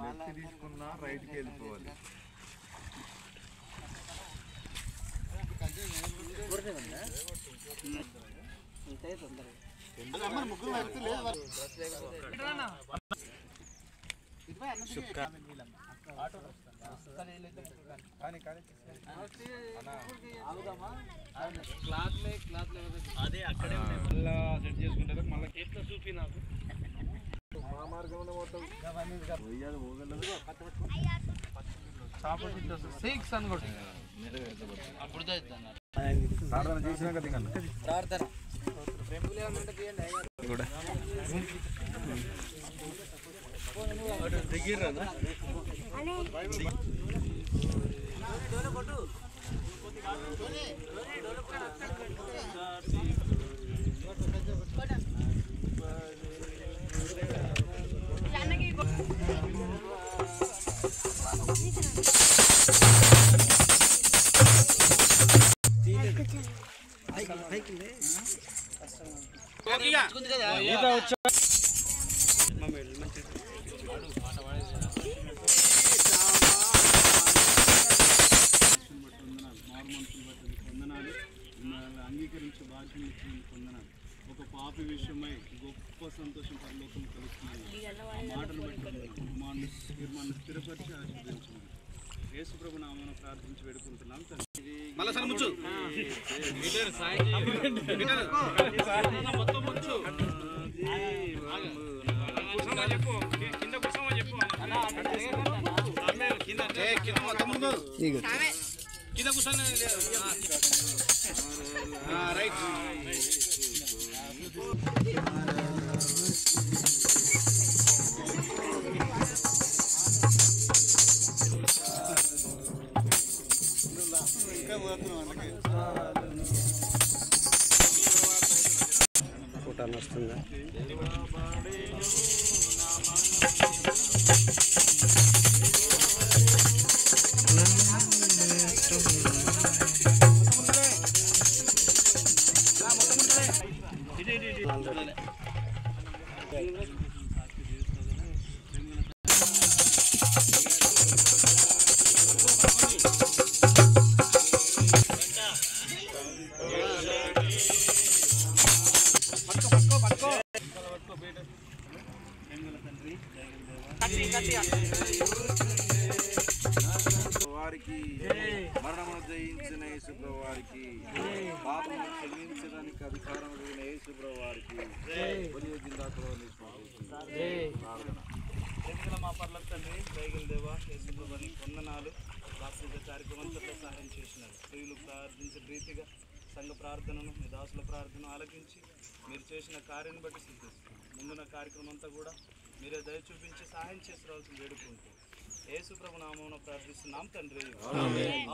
Left తీసుకున్నా రైట్కి వెళ్ళిపోవాలి. అదే అక్కడే మళ్ళా సెట్ చేసుకుంటారు. మళ్ళీ ఎట్లా చూపి నాకు మా మార్గంలో పోతాం. అప్పుడు ప్రార్థన చేసినాక దిగండి. ప్రార్థన దిగిర్రా అంగీకరించే భాగ్యం పొందనాలు. ఒక పాపి విషయమై గొప్ప సంతోషం పరలోకం కలుగుతున్నాను. మాటలు బట్టి మన స్థిరపరిచి ఆశీర్వదించమని యేసు ప్రభు నామమున ప్రార్థించి వేడుకుంటున్నాం తండ్రి. కింద కూర్చొని రైట్ ఫోటో వస్తుందా? వారికి మరణమును జయించిన యేసుప్రభు వారికి, పాపమును క్షమించడానికి అధికారం కలిగిన యేసుప్రభు వారికి మా పర్లకు తండ్రి దయగల దేవా యేసుప్రభుని వందనాలు. వాస్తవిక కార్యక్రమంతో సహాయం చేసినారు. స్త్రీలు ప్రార్థించే రీతిగా సంఘ ప్రార్థనను మీ దాసుల ప్రార్థన ఆలకించి మీరు చేసిన కార్యాన్ని బట్టి సిద్ధిస్తున్నాం. ముందున్న కార్యక్రమం అంతా కూడా మీరే దయ చూపించి సహాయం చేసి రావాల్సి వేడుకుంటూ యేసు ప్రభు నామమున ప్రార్థిస్తున్నాం తండ్రి. ఆమేన్.